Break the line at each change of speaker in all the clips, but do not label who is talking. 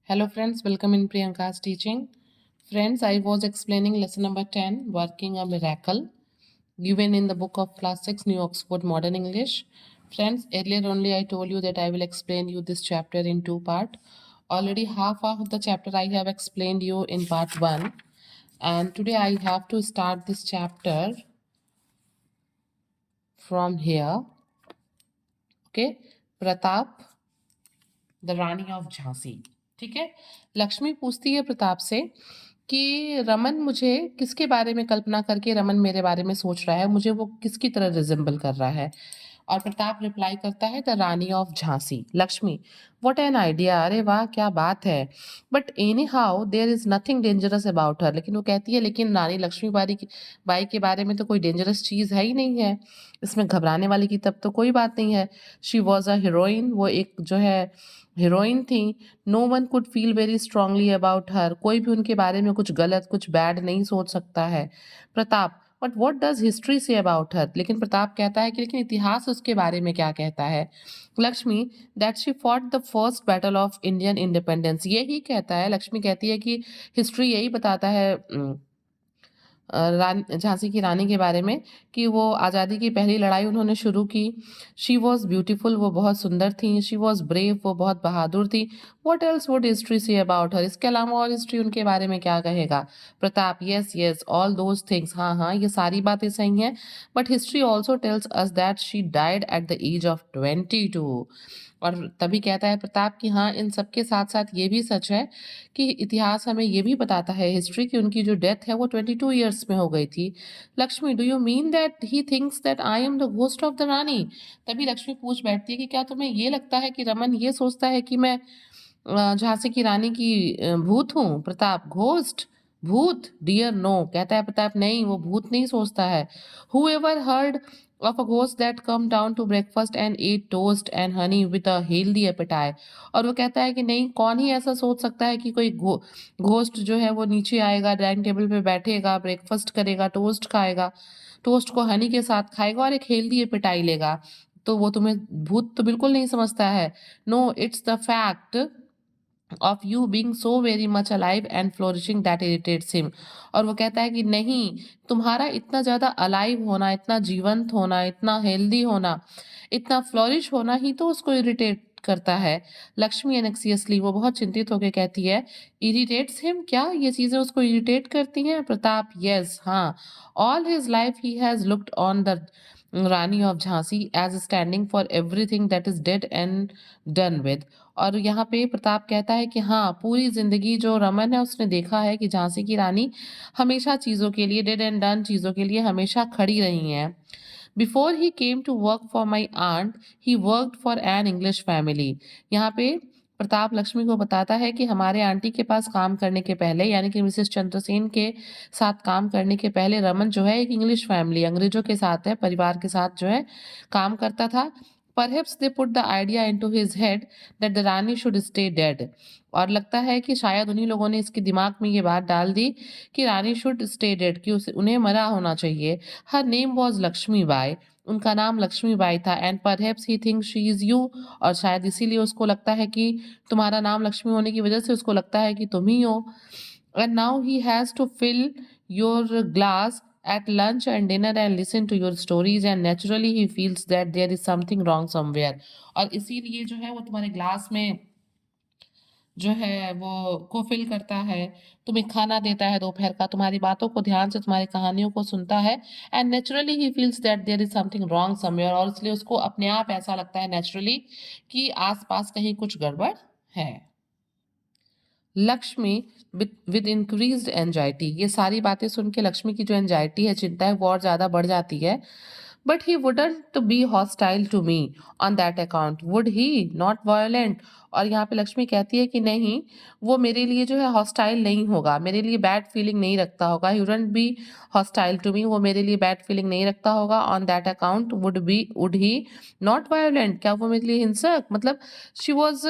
Hello friends, welcome in Priyanka's teaching. Friends, I was explaining lesson number 10, Working a Miracle, given in the book of class 6, New Oxford Modern English. Friends, earlier only I told you that I will explain you this chapter in two parts. Already half of the chapter I have explained you in part 1. And today I have to start this chapter from here. Okay, Pratap, the Rani of Jhansi. ठीक है, लक्ष्मी पूछती है प्रताप से कि रमन मुझे किसके बारे में कल्पना करके रमन मेरे बारे में सोच रहा है, मुझे वो किसकी तरह रिजेंबल कर रहा है. और प्रताप रिप्लाई करता है the Rani of Jhansi. Lakshmi, what an idea, अरे वाह क्या बात है. But anyhow there is nothing dangerous about her. लेकिन वो कहती है लेकिन रानी लक्ष्मीबाई बाई के बारे में तो कोई डेंजरस चीज है ही नहीं है, इसमें घबराने वाली की तब तो कोई बात नहीं है. शी वॉज अ हीरोइन, वो एक जो है हीरोइन थी. No one could feel very strongly about her, कोई भी उनके बारे में कुछ गलत कुछ बैड नहीं सोच सकता है. Pratap, but what does history say about her. लेकिन प्रताप कहता है कि लेकिन इतिहास उसके बारे में क्या कहता है. Lakshmi, that she fought the first battle of Indian independence. यही कहता है, लक्ष्मी कहती है कि हिस्ट्री यही बताता है झांसी की रानी के बारे में कि वो आज़ादी की पहली लड़ाई उन्होंने शुरू की. शी वॉज ब्यूटीफुल, वो बहुत सुंदर थी. शी वॉज ब्रेव, वो बहुत बहादुर थी. What else would history say about her. इसके अलावा और हिस्ट्री उनके बारे में क्या कहेगा. Pratap, yes yes all those things, हाँ हाँ ये सारी बातें सही हैं. But history also tells us that she died at the age of 22. और तभी कहता है प्रताप कि हाँ इन सबके साथ साथ ये भी सच है कि इतिहास हमें ये भी बताता है हिस्ट्री की उनकी जो डेथ है वो 22 ईयर्स में हो गई थी. Lakshmi, do you mean that he thinks that I am the ghost of the rani. तभी लक्ष्मी पूछ बैठती है कि क्या तुम्हें ये लगता है कि रमन ये सोचता है कि मैं झांसी की रानी की भूत हूँ. प्रताप, घोस्ट, भूत, डियर नो. कहता है प्रताप, नहीं वो भूत नहीं सोचता है. Who ever heard of a ghost that come down to breakfast and eat toast and honey with a healthy appetite. और वो कहता है कि नहीं कौन ही ऐसा सोच सकता है कि कोई घोस्ट जो है वो नीचे आएगा, डाइनिंग टेबल पे बैठेगा, ब्रेकफास्ट करेगा, टोस्ट खाएगा, टोस्ट को हनी के साथ खाएगा और एक हेल्दी एपेटाई लेगा. तो वो तुम्हें भूत तो बिल्कुल नहीं समझता है. No, it's the fact of you being so very much alive and flourishing that irritates him. और वो कहता है कि नहीं, तुम्हारा इतना ज़्यादा अलाइव होना, इतना जीवंत होना, इतना हेल्दी होना, इतना फ्लोरिश होना ही तो उसको इरिटेट करता है. लक्ष्मी एनेक्सियसली, वो बहुत चिंतित होकर कहती है इरिटेट्स हिम, क्या ये चीज़ें उसको इरिटेट करती हैं. प्रताप, यस हाँ. All his life he has looked on the Rani of Jhansi as standing for everything that is dead and done with. और यहाँ पे प्रताप कहता है कि हाँ पूरी जिंदगी जो रमन है उसने देखा है कि झांसी की रानी हमेशा चीज़ों के लिए, डेड एंड डन चीज़ों के लिए हमेशा खड़ी रही हैं. Before he came to work for my aunt he worked for an English family. यहाँ पे प्रताप लक्ष्मी को बताता है कि हमारे आंटी के पास काम करने के पहले, यानी कि मिसेस चंद्रसेन के साथ काम करने के पहले रमन जो है एक इंग्लिश फैमिली, अंग्रेजों के साथ है, परिवार के साथ जो है काम करता था. Perhaps they put the idea into his head that the Rani should stay dead. और लगता है कि शायद उन्हीं लोगों ने इसके दिमाग में ये बात डाल दी कि रानी शुड स्टे डेड, कि उन्हें मरा होना चाहिए. Her name was Lakshmi Bai, उनका नाम लक्ष्मी बाई था. And perhaps he think she is you, और शायद इसीलिए उसको लगता है कि तुम्हारा नाम लक्ष्मी होने की वजह से उसको लगता है कि तुम ही हो. And now he has to fill your glass at lunch and dinner and listen to your stories, and naturally he feels that there is something wrong somewhere. और इसीलिए जो है वो तुम्हारे ग्लास में जो है वो को फिल करता है, तुम्हें खाना देता है दोपहर का, तुम्हारी बातों को ध्यान से, तुम्हारी कहानियों को सुनता है. And naturally he feels that there is something wrong somewhere, और इसलिए उसको अपने आप ऐसा लगता है नेचुरली कि आसपास कहीं कुछ गड़बड़ है. लक्ष्मी विद इंक्रीज्ड एंजाइटी, ये सारी बातें सुन के लक्ष्मी की जो एंजाइटी है, चिंता है, वो और ज़्यादा बढ़ जाती है. But he wouldn't be hostile to me on that account, would he not violent. और यहाँ पे लक्ष्मी कहती है कि नहीं वो मेरे लिए जो है हॉस्टाइल नहीं होगा, मेरे लिए बैड फीलिंग नहीं रखता होगा. He wouldn't be hostile to me, वो मेरे लिए बैड फीलिंग नहीं रखता होगा. On that account would he not violent, क्या वो मेरे लिए हिंसक, मतलब शी वॉज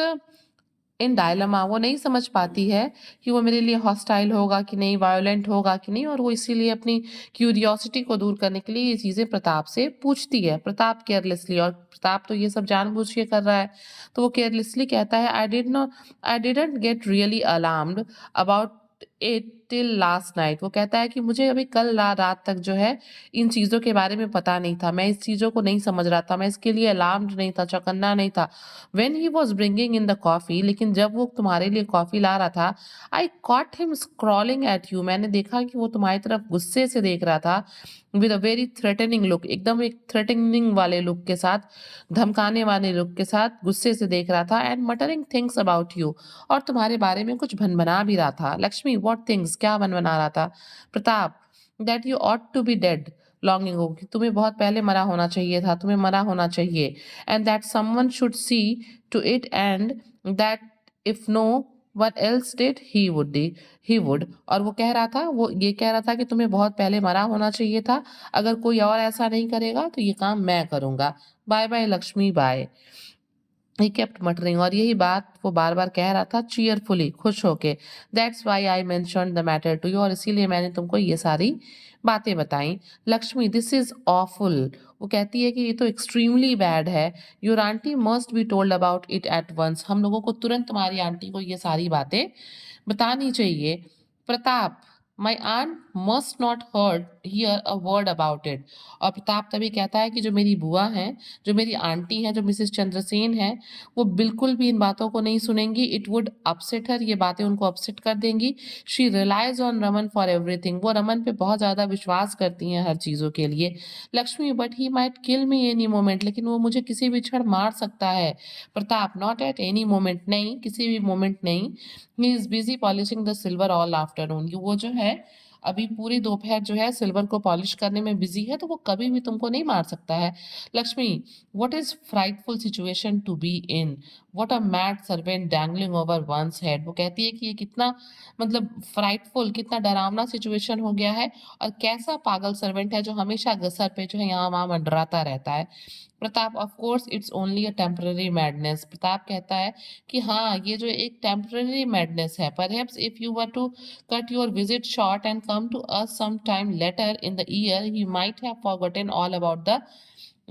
इन डायलेमा, वो नहीं समझ पाती है कि वो मेरे लिए हॉस्टाइल होगा कि नहीं, वायोलेंट होगा कि नहीं, और वो इसीलिए अपनी क्यूरियोसिटी को दूर करने के लिए ये चीज़ें प्रताप से पूछती है। प्रताप केयरलेसली, और प्रताप तो ये सब जानबूझ के कर रहा है, तो वो केयरलेसली कहता है, I didn't get really alarmed about it till last night. वो कहता है कि मुझे अभी कल रात तक जो है इन चीज़ों के बारे में पता नहीं था, मैं इस चीज़ों को नहीं समझ रहा था, मैं इसके लिए अलार्म्ड नहीं था, चौकन्ना नहीं था। When he was bringing in the coffee, लेकिन जब वो तुम्हारे लिए कॉफी ला रहा था, I caught him scrolling at you, मैंने देखा कि वो तुम्हारी तरफ गुस्से से देख रहा था, with a very threatening look, एकदम एक थ्रेटनिंग वाले लुक के साथ, धमकाने वाले लुक के साथ गुस्से से देख रहा था, and muttering things about you, और तुम्हारे बारे में कुछ भनभना भी रहा था। लक्ष्मी, व्हाट थिंग्स, क्या भनभना रहा था? Pratap, that you ought to be dead longing हो, कि तुम्हें बहुत पहले मरा होना चाहिए था, तुम्हें मरा होना चाहिए, and that someone should see to it, and that if no one else did, he would, और वो कह रहा था, वो ये कह रहा था कि तुम्हें बहुत पहले मरा होना चाहिए था, अगर कोई और ऐसा नहीं करेगा तो ये काम मैं करूंगा। Bye bye Lakshmi, bye. He kept muttering, और यही बात वो बार बार कह रहा था चीयरफुली, खुश होके। That's why I mention the matter to you, और इसीलिए मैंने तुमको ये सारी बातें बताई। लक्ष्मी, दिस इज ऑफुल, वो कहती है कि ये तो एक्सट्रीमली बैड है। Your aunty must be told about it at once, हम लोगों को तुरंत तुम्हारी आंटी को ये सारी बातें बतानी चाहिए। Pratap, my aunt must not heard hear a word about it, और प्रताप तभी कहता है कि जो मेरी बुआ हैं, जो मेरी आंटी हैं, जो मिसेस चंद्रसेन हैं, वो बिल्कुल भी इन बातों को नहीं सुनेंगी। इट वुड अपसेट हर, ये बातें उनको अपसेट कर देंगी। She relies on Raman for everything, वो रमन पे बहुत ज़्यादा विश्वास करती हैं हर चीज़ों के लिए। Lakshmi, but he might kill me any moment, लेकिन वो मुझे किसी भी क्षण मार सकता है। Pratap, not at any moment, नहीं, किसी भी मोमेंट नहीं। He is busy polishing the silver all afternoon, वो जो है अभी पूरी दोपहर जो है सिल्वर को पॉलिश करने में बिजी है, तो वो कभी भी तुमको नहीं मार सकता है। Lakshmi, what is frightful situation to be in, what a mad servant dangling over one's head, वो कहती है कि ये कितना मतलब फ्राइटफुल, कितना डरावना सिचुएशन हो गया है, और कैसा पागल सर्वेंट है जो हमेशा सर पे जो है यहाँ वहां मंडराता रहता है। Pratap, of course it's only a temporary madness, Pratap कहता है कि हाँ, ये जो एक टेम्पररी मैडनेस है, perhaps if you were to cut your visit short and come to us sometime later in the year, he might have forgotten all about the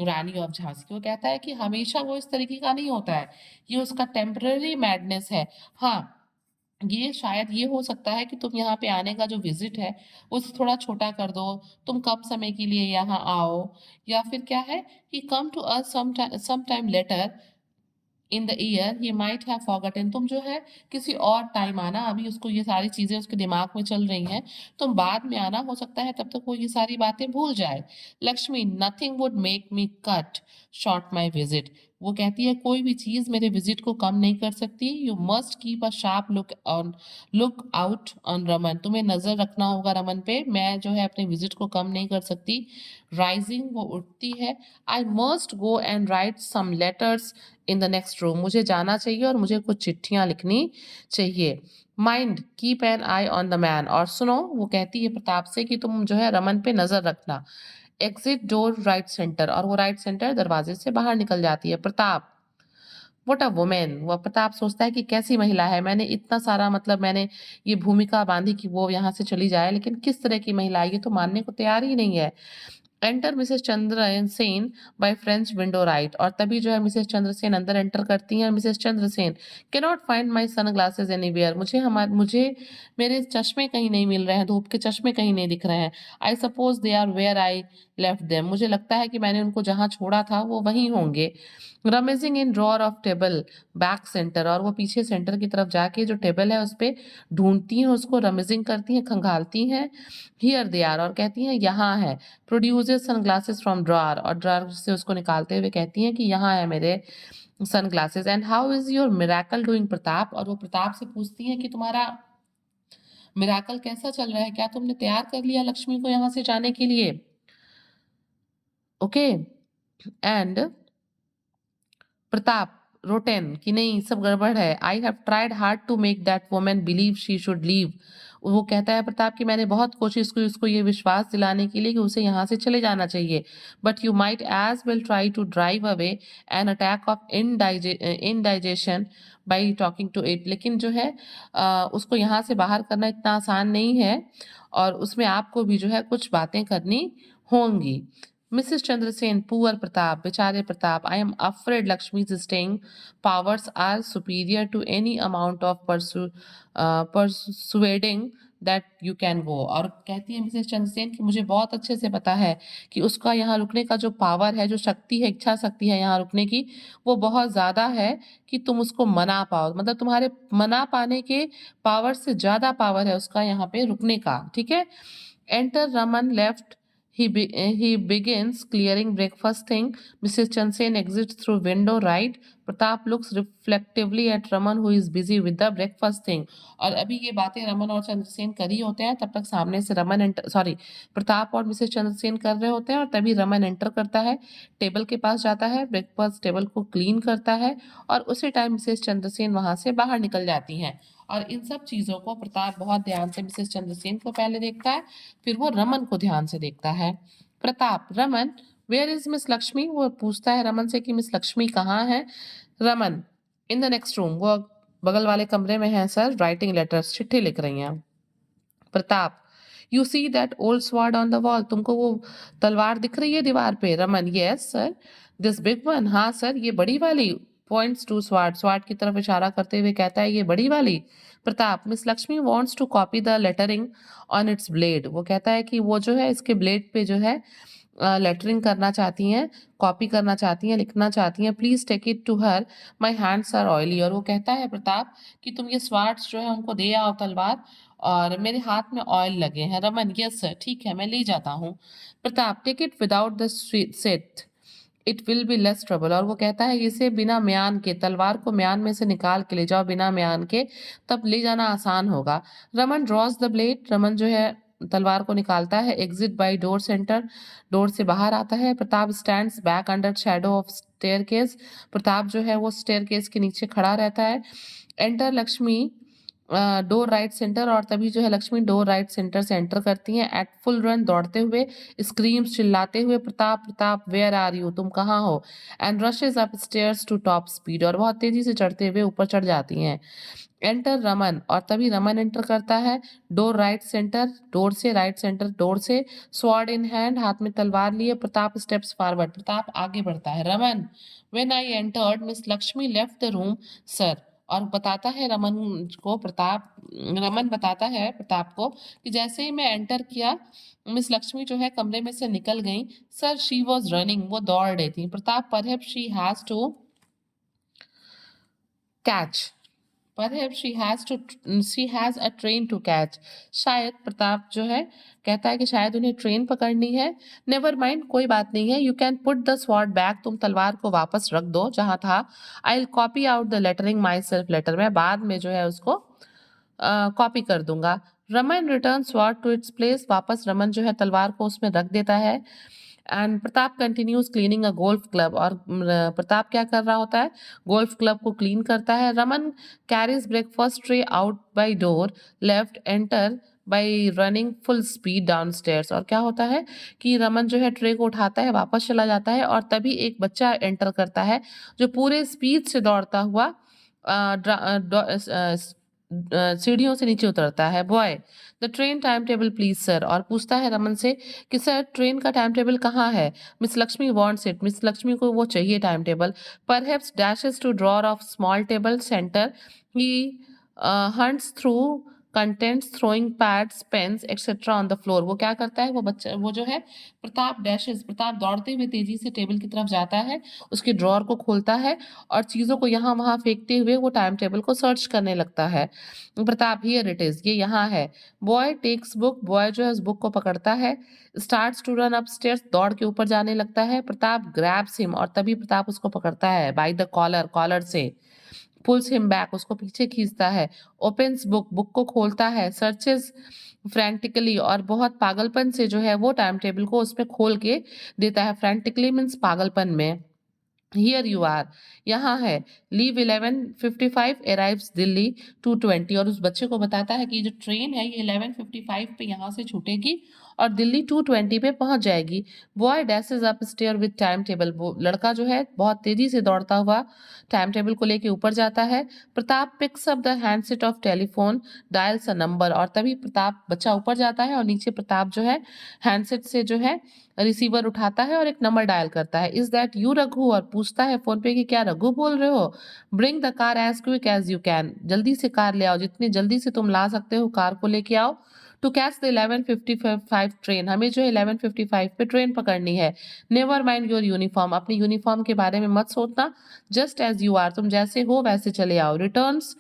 Rani of Jhansi. वो कहता है कि हमेशा वो इस तरीके का नहीं होता है, ये उसका टेम्पररी मैडनेस है। हाँ, ये शायद ये हो सकता है कि तुम यहाँ पे आने का जो विजिट है उसे थोड़ा छोटा कर दो, तुम कम समय के लिए यहाँ आओ, या फिर क्या है कि come to us some time later in the year, he might have forgotten, तुम जो है किसी और टाइम आना, अभी उसको ये सारी चीजें उसके दिमाग में चल रही हैं, तुम बाद में आना, हो सकता है तब तक वो ये सारी बातें भूल जाए। Lakshmi, nothing would make me cut short my visit, वो कहती है कोई भी चीज मेरे विजिट को कम नहीं कर सकती। You must keep a sharp look out on Raman, तुम्हें नजर रखना होगा रमन पे, मैं जो है अपने विजिट को कम नहीं कर सकती। राइजिंग, वो उठती है। I must go and write some letters in the next room, मुझे जाना चाहिए और मुझे कुछ चिट्ठियां लिखनी चाहिए। Mind, keep an eye on the man, और सुनो, वो कहती है प्रताप से कि तुम जो है रमन पे नजर रखना। एग्जिट डोर राइट सेंटर, और वो राइट सेंटर दरवाजे से बाहर निकल जाती है। प्रताप, व्हाट अ वुमेन, वो प्रताप सोचता है कि कैसी महिला है, मैंने इतना सारा मतलब मैंने ये भूमिका बांधी कि वो यहाँ से चली जाए, लेकिन किस तरह की महिला है, ये तो मानने को तैयार ही नहीं है। Enter Mrs Chandrasen by French window right, और तभी जो है मिसेस चंद्रसेन अंदर एंटर करती हैं। Mrs Chandrasen, can not find my sunglasses anywhere, मुझे मेरे चश्मे कहीं नहीं मिल रहे हैं, धूप के चश्मे कहीं नहीं दिख रहे हैं। I suppose they are where I left them, मुझे लगता है कि मैंने उनको जहाँ छोड़ा था वो वहीं होंगे। Rummaging in drawer of table back centre, और वो पीछे सेंटर की तरफ जाके जो टेबल है उस पे ढूंढती हैं उसको, रमेजिंग करती हैं, खंगालती हैं। हियर दे आर, और कहती हैं यहाँ है। प्रोड्यूसेस सनग्लासेस फ्रॉम ड्रॉर, और ड्रॉर से उसको निकालते हुए कहती हैं कि यहाँ है मेरे sunglasses. And how is your miracle doing Pratap, और वो प्रताप से पूछती हैं कि तुम्हारा मिराकल कैसा चल रहा है, क्या तुमने तैयार कर लिया लक्ष्मी को यहाँ से जाने के लिए? ओके, एंड प्रताप रोटेन कि नहीं, सब गड़बड़ है। I have tried hard to make that women believe she should leave, वो कहता है प्रताप कि मैंने बहुत कोशिश की उसको ये विश्वास दिलाने के लिए कि उसे यहाँ से चले जाना चाहिए, but you might as well try to drive away an attack of indigestion by talking to it. लेकिन जो है उसको यहाँ से बाहर करना इतना आसान नहीं है और उसमें आपको भी जो है कुछ बातें करनी होंगी। मिसेस चंद्रसेन, पुअर प्रताप, बेचारे Pratap, I am afraid Lakshmi staying powers are superior to any amount of persuading that you can go. और कहती है मिसेस चंद्रसेन कि मुझे बहुत अच्छे से पता है कि उसका यहाँ रुकने का जो पावर है, जो शक्ति है, इच्छा शक्ति है यहाँ रुकने की, वो बहुत ज़्यादा है कि तुम उसको मना पाओ। मतलब तुम्हारे मना पाने के पावर से ज़्यादा पावर है उसका यहाँ पे रुकने का। ठीक है। Enter Raman left. He begins clearing breakfast thing. Mrs. Chansen exits through window right. Pratap looks reflectively at Raman who is busy with the breakfast thing. और अभी ये बातें रमन और चंद्रसेन कर ही होते हैं, तब तक सामने से प्रताप और मिसेस चंद्रसेन कर रहे होते हैं और तभी रमन एंटर करता है, टेबल के पास जाता है, ब्रेकफास्ट टेबल को क्लीन करता है और उसी टाइम मिसेस चंद्रसेन वहां से बाहर निकल जाती हैं। और इन सब चीजों को प्रताप बहुत ध्यान से मिसेस चंद्रसेन को पहले देखता है, फिर वो रमन को ध्यान से देखता है। Pratap, Raman, where is Miss Lakshmi? वो पूछता है रमन से कि मिस लक्ष्मी कहाँ है? रमन, इन द नेक्स्ट रूम, वो बगल वाले कमरे में है सर, राइटिंग लेटर्स, चिट्ठी लिख रही हैं। Pratap, you see that old sword on the wall, तुमको वो तलवार दिख रही है दीवार पे? Raman, yes sir. This big one, हाँ सर, ये बड़ी वाली। पॉइंट्स टू स्वॉर्ड, स्वॉर्ड की तरफ इशारा करते हुए कहता है ये बड़ी वाली। Pratap, Miss Lakshmi wants to copy the lettering on its blade, वो कहता है कि वो जो है इसके ब्लेड पे जो है लेटरिंग करना चाहती हैं, कॉपी करना चाहती हैं, लिखना चाहती हैं। Please take it to her, my hands are oily. और वो कहता है प्रताप कि तुम ये स्वार्ड्स जो है उनको दे आओ, तलवार, और मेरे हाथ में ऑयल लगे हैं। रमन, यस सर, ठीक है मैं ले जाता हूँ। Pratap, take it without the set, it will be less trouble. और वो कहता है इसे बिना म्यान के, तलवार को म्यान में से निकाल के ले जाओ बिना म्यान के, तब ले जाना आसान होगा। Raman draws the blade, Raman जो है तलवार को निकालता है। Exit by door centre, door से बाहर आता है। Pratap stands back under shadow of staircase, Pratap जो है वो स्टेयरकेस के नीचे खड़ा रहता है। Enter Lakshmi door right centre, और तभी जो है लक्ष्मी डोर राइट सेंटर से एंटर करती हैं एट फुल रन, दौड़ते हुए, स्क्रीम्स, चिल्लाते हुए, Pratap Pratap where are you, तुम कहाँ हो? And rushes up stairs to top speed, और बहुत तेजी से चढ़ते हुए ऊपर चढ़ जाती हैं। एंटर रमन, और तभी रमन एंटर करता है डोर राइट सेंटर, डोर से, राइट सेंटर डोर से, स्वॉर्ड इन हैंड, हाथ में तलवार लिए। प्रताप स्टेप्स फॉरवर्ड, प्रताप आगे बढ़ता है। Raman, when I entered miss Lakshmi left the room sir, और बताता है रमन को प्रताप, रमन बताता है प्रताप को कि जैसे ही मैं एंटर किया मिस लक्ष्मी जो है कमरे में से निकल गई सर। शी वॉज रनिंग, वो दौड़ रही थी। Pratap, perhaps she has to catch, Perhaps she has a train to catch. शायद, प्रताप जो है कहता है कि शायद उन्हें ट्रेन पकड़नी है। नेवर माइंड, कोई बात नहीं है। You can put the sword back, तुम तलवार को वापस रख दो जहां था। I will copy out the lettering myself later, मैं बाद में जो है उसको कॉपी कर दूंगा। Raman return sword to its place, वापस रमन जो है तलवार को उसमें रख देता है। And Pratap continues cleaning a golf club, और प्रताप क्या कर रहा होता है? गोल्फ क्लब को क्लीन करता है। Raman carries breakfast tray out by door left, enter bye running full speed down stairs, और क्या होता है कि रमन जो है ट्रे को उठाता है, वापस चला जाता है, और तभी एक बच्चा एंटर करता है जो पूरे स्पीड से दौड़ता हुआ सीढ़ियों से नीचे उतरता है। Boy, the train time table please sir, और पूछता है रमन से कि सर ट्रेन का टाइम टेबल कहाँ है? Miss Lakshmi wants it, miss Lakshmi को वो चाहिए time table. Perhaps dashes to drawer of small table centre, he hunts through contents, throwing pads, pens etcetera on the floor. वो क्या करता है, वो बच्चा, वो जो है प्रताप डैशेस, प्रताप दौड़ते हुए तेजी से टेबल की तरफ जाता है, उसके ड्रॉर को खोलता है और चीजों को यहाँ वहां फेंकते हुए वो टाइम टेबल को सर्च करने लगता है। प्रताप, हियर इट इज, ये यहाँ है। बॉय टेक्स बुक, बॉय जो है उस बुक को पकड़ता है। स्टार्ट्स टू रन अपस्टेयर्स, दौड़ के ऊपर जाने लगता है। प्रताप ग्रैब्स हिम, और तभी प्रताप उसको पकड़ता है बाय द कॉलर, कॉलर से। पुल्स हिम बैक, उसको पीछे खींचता है। ओपन्स बुक, बुक को खोलता है। सर्चेस फ्रैंटिकली, और बहुत पागलपन से जो है वो टाइम टेबल को उसमें खोल के देता है। फ्रैंटिकली मीन्स पागलपन में। हियर यू आर, यहाँ है। Leave 11:55, arrives Delhi 2:20। और उस बच्चे को बताता है कि जो ट्रेन है ये 11:55 पे यहाँ से छूटेगी और दिल्ली 2:20 पे पहुंच जाएगी। Boy dashes up stair with time table. वो लड़का जो है बहुत तेजी से दौड़ता हुआ टाइम टेबल को लेके ऊपर जाता है। Pratap picks up the handset of telephone, dials a number. और तभी प्रताप, बच्चा ऊपर जाता है और नीचे प्रताप जो है हैंडसेट से जो है रिसीवर उठाता है और एक नंबर डायल करता है। Is that you Raghu? और पूछता है फोन पे कि क्या रघु बोल रहे हो? Bring the car as quick as you can. जल्दी से कार ले आओ, जितनी जल्दी से तुम ला सकते हो कार को लेके आओ। To catch the 11:55 train. हमें जो है 11:55 पे ट्रेन पकड़नी है। Never mind your uniform. अपनी यूनिफॉर्म के बारे में मत सोचना। जस्ट एज यू आर, तुम जैसे हो वैसे चले आओ। Returns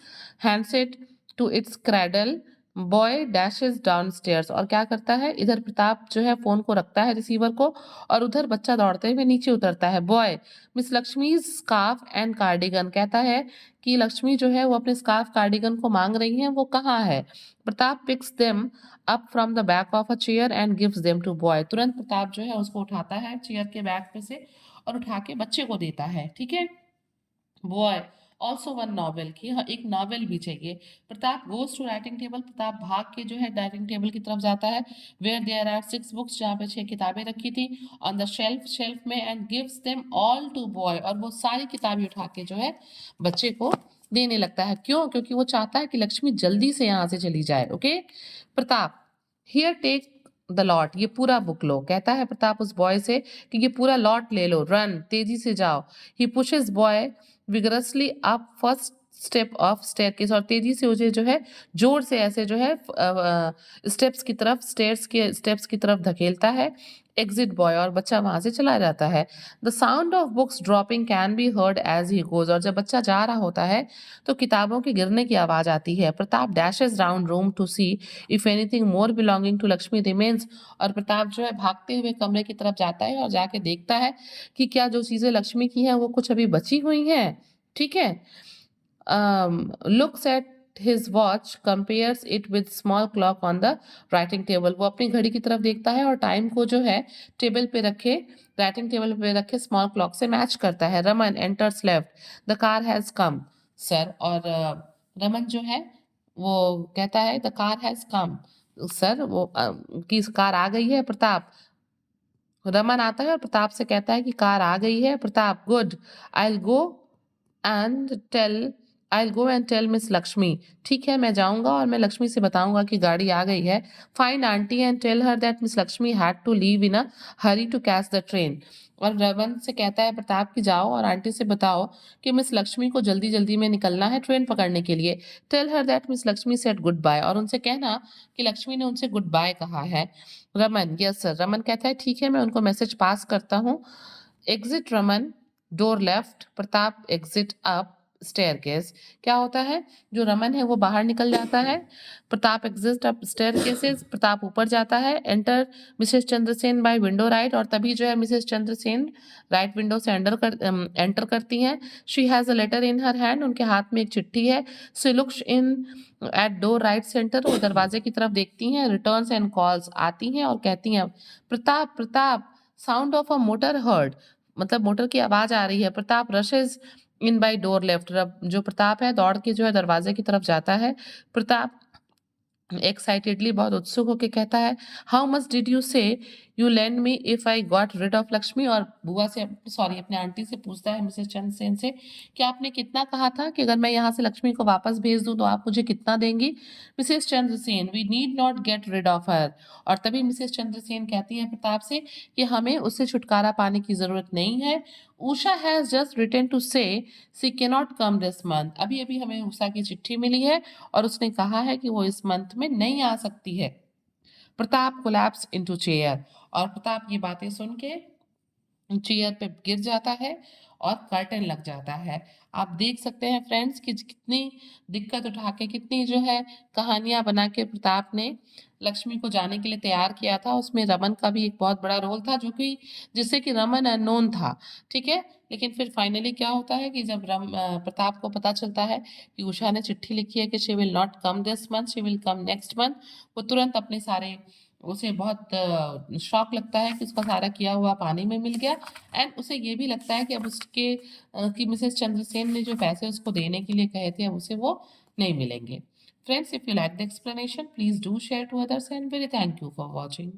handset to its cradle. Boy dashes down stairs. और क्या करता है, इधर प्रताप जो है फोन को रखता है रिसीवर को और उधर बच्चा दौड़ते हुए नीचे उतरता है। Boy miss Lakshmi scarf and cardigan. कहता है कि लक्ष्मी जो है वो अपने स्कार्फ कार्डिगन को मांग रही है, वो कहाँ है? Pratap picks them up from the back of a chair and gives them to boy. तुरंत प्रताप जो है उसको उठाता है चेयर के बैक पे से और उठा के बच्चे को देता है। ठीक है। बॉय ऑल्सो वन नॉवेल, की हाँ एक नॉवेल भी चाहिए। Pratap goes to writing table. Pratap भाग के जो है राइटिंग टेबल की तरफ जाता है। वेयर देयर आर 6 बुक्स, जहाँ पे 6 किताबें रखी थी ऑन द शेल्फ, शेल्फ में। And gives them all to boy. और वो सारी किताबें उठा के जो है बच्चे को देने लगता है। क्यों? क्योंकि वो चाहता है कि लक्ष्मी जल्दी से यहाँ से चली जाए। Okay. Pratap here take the lot. ये पूरा बुक लो। कहता है प्रताप उस बॉय से कि ये पूरा लॉट ले लो। रन, तेजी से जाओ। He pushes boy vigorously up first step of staircase. और तेजी से उसे जो है जोर से ऐसे जो है स्टेप्स की तरफ, स्टेयर्स के स्टेप्स की तरफ धकेलता है। Exit boy. और बच्चा वहां से चला जाता है। The sound of books dropping can be heard as he goes. और जब बच्चा जा रहा होता है तो किताबों के गिरने की आवाज आती है। Pratap dashes round room to see if anything more belonging to Lakshmi remains. और प्रताप जो है भागते हुए कमरे की तरफ जाता है और जाके देखता है कि क्या जो चीजें लक्ष्मी की हैं वो कुछ अभी बची हुई हैं। ठीक है। looks at his watch, compares it with small clock on the writing table। वो अपनी घड़ी की तरफ देखता है और टाइम को जो है टेबल पे रखे, राइटिंग टेबल पे रखे स्मॉल क्लॉक से मैच करता है। Raman enters left, the car has come. Sir, और रमन जो है वो कहता है the car has come. Sir, वो की कार आ गई है। प्रताप, रमन आता है और प्रताप से कहता है कि कार आ गई है। Pratap good, I go and tell I go and tell miss Lakshmi. ठीक है, मैं जाऊंगा और मैं लक्ष्मी से बताऊंगा कि गाड़ी आ गई है। Find aunty and tell her that miss Lakshmi had to leave in a hurry to catch the train. और रमन से कहता है प्रताप की जाओ और आंटी से बताओ कि मिस लक्ष्मी को जल्दी जल्दी में निकलना है ट्रेन पकड़ने के लिए। Tell her that miss Lakshmi said goodbye. और उनसे कहना कि लक्ष्मी ने उनसे गुड बाय कहा है। Raman yes sir. रमन कहता है ठीक है, मैं उनको मैसेज पास करता हूँ। Exit Raman, door left. Pratap exit up staircase. क्या होता है, जो रमन है वो बाहर निकल जाता है। Pratap exit up staircases. Pratap ऊपर जाता है। Enter Mrs Chandrasen by window right. और तभी जो है मिसेस चंद्रसेन राइट विंडो से एंटर करती हैं। She has a letter in her hand. उनके हाथ में एक चिट्ठी है। She looks in at door right centre. वो दरवाजे की तरफ देखती हैं। रिटर्न्स एंड कॉल्स आती हैं और कहती हैं Pratap Pratap, sound of a motor heard. मतलब मोटर की आवाज आ रही है। Pratap rushes in by door left. जो प्रताप है दौड़ के जो है दरवाजे की तरफ जाता है। प्रताप एक्साइटेडली, बहुत उत्सुक होकर कहता है how much did you say you lend me if I got rid of Lakshmi. और बुआ से, सॉरी अपने आंटी से पूछता है मिसेस चंद्रसेन से कि आपने कितना कहा था कि अगर मैं यहाँ से लक्ष्मी को वापस भेज दूं तो आप मुझे कितना देंगी? Mrs Chandrasen we need not get rid of her. और तभी मिसेस चंद्रसेन कहती है प्रताप से कि हमें उससे छुटकारा पाने की जरूरत नहीं है। Usha has just written to से सी के नॉट कम दिस मंथ। अभी अभी हमें उषा की चिट्ठी मिली है और उसने कहा है कि वो इस मंथ में नहीं आ सकती है। Pratap collapse into chair. और प्रताप ये बातें सुन के चेयर पे गिर जाता है और कर्टन लग जाता है। आप देख सकते हैं फ्रेंड्स कि कितनी दिक्कत उठा के, कितनी जो है कहानियां बना के प्रताप ने लक्ष्मी को जाने के लिए तैयार किया था। उसमें रमन का भी एक बहुत बड़ा रोल था, जो कि जिससे कि रमन अननोन था। ठीक है। लेकिन फिर फाइनली क्या होता है कि जब प्रताप को पता चलता है कि उषा ने चिट्ठी लिखी है कि she will not come this month, she will come next month, वो तुरंत अपने सारे उसे बहुत शॉक लगता है कि उसका सारा किया हुआ पानी में मिल गया एंड उसे ये भी लगता है कि अब उसके कि मिसेस चंद्रसेन ने जो पैसे उसको देने के लिए कहे थे अब उसे वो नहीं मिलेंगे। Friends, if you like the explanation please do share to others and very thank you for watching.